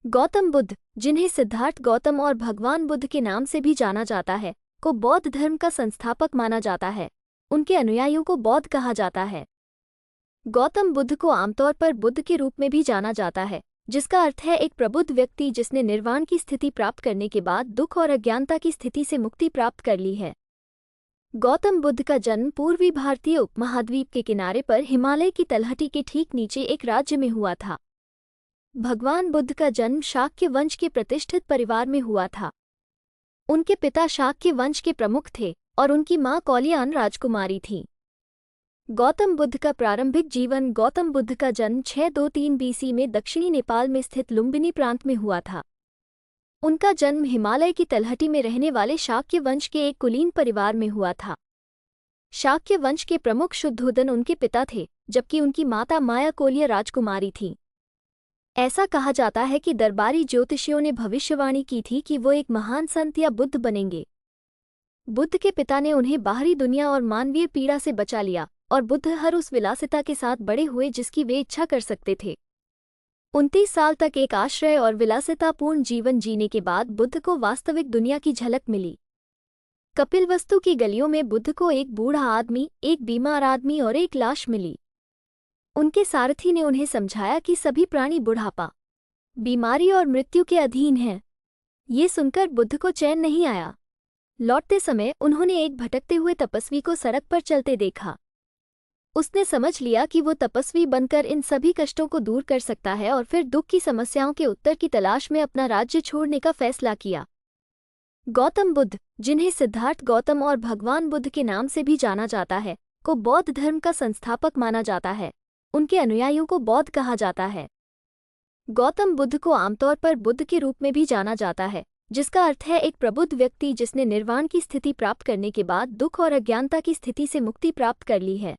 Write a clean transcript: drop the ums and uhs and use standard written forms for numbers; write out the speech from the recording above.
गौतम बुद्ध, जिन्हें सिद्धार्थ गौतम और भगवान बुद्ध के नाम से भी जाना जाता है, को बौद्ध धर्म का संस्थापक माना जाता है। उनके अनुयायियों को बौद्ध कहा जाता है। गौतम बुद्ध को आमतौर पर बुद्ध के रूप में भी जाना जाता है, जिसका अर्थ है एक प्रबुद्ध व्यक्ति जिसने निर्वाण की स्थिति प्राप्त करने के बाद दुख और अज्ञानता की स्थिति से मुक्ति प्राप्त कर ली है। गौतम बुद्ध का जन्म पूर्वी भारतीय उपमहाद्वीप के किनारे पर हिमालय की तलहटी के ठीक नीचे एक राज्य में हुआ था। भगवान बुद्ध का जन्म शाक्य वंश के प्रतिष्ठित परिवार में हुआ था। उनके पिता शाक्य वंश के प्रमुख थे और उनकी मां कौलियान राजकुमारी थी। गौतम बुद्ध का प्रारंभिक जीवन। गौतम बुद्ध का जन्म 623 बीसी में दक्षिणी नेपाल में स्थित लुम्बिनी प्रांत में हुआ था। उनका जन्म हिमालय की तलहटी में रहने वाले शाक्य वंश के एक कुलीन परिवार में हुआ था। शाक्य वंश के प्रमुख शुद्धोदन उनके पिता थे, जबकि उनकी माता माया कोलिया राजकुमारी थी। ऐसा कहा जाता है कि दरबारी ज्योतिषियों ने भविष्यवाणी की थी कि वो एक महान संत या बुद्ध बनेंगे। बुद्ध के पिता ने उन्हें बाहरी दुनिया और मानवीय पीड़ा से बचा लिया और बुद्ध हर उस विलासिता के साथ बड़े हुए जिसकी वे इच्छा कर सकते थे। 29 साल तक एक आश्रय और विलासितापूर्ण जीवन जीने के बाद बुद्ध को वास्तविक दुनिया की झलक मिली। कपिलवस्तु की गलियों में बुद्ध को एक बूढ़ा आदमी, एक बीमार आदमी और एक लाश मिली। उनके सारथी ने उन्हें समझाया कि सभी प्राणी बुढ़ापा, बीमारी और मृत्यु के अधीन हैं। ये सुनकर बुद्ध को चैन नहीं आया। लौटते समय उन्होंने एक भटकते हुए तपस्वी को सड़क पर चलते देखा। उसने समझ लिया कि वो तपस्वी बनकर इन सभी कष्टों को दूर कर सकता है और फिर दुख की समस्याओं के उत्तर की तलाश में अपना राज्य छोड़ने का फैसला किया। गौतम बुद्ध, जिन्हें सिद्धार्थ गौतम और भगवान बुद्ध के नाम से भी जाना जाता है, को बौद्ध धर्म का संस्थापक माना जाता है। उनके अनुयायियों को बौद्ध कहा जाता है। गौतम बुद्ध को आमतौर पर बुद्ध के रूप में भी जाना जाता है, जिसका अर्थ है एक प्रबुद्ध व्यक्ति जिसने निर्वाण की स्थिति प्राप्त करने के बाद दुख और अज्ञानता की स्थिति से मुक्ति प्राप्त कर ली है।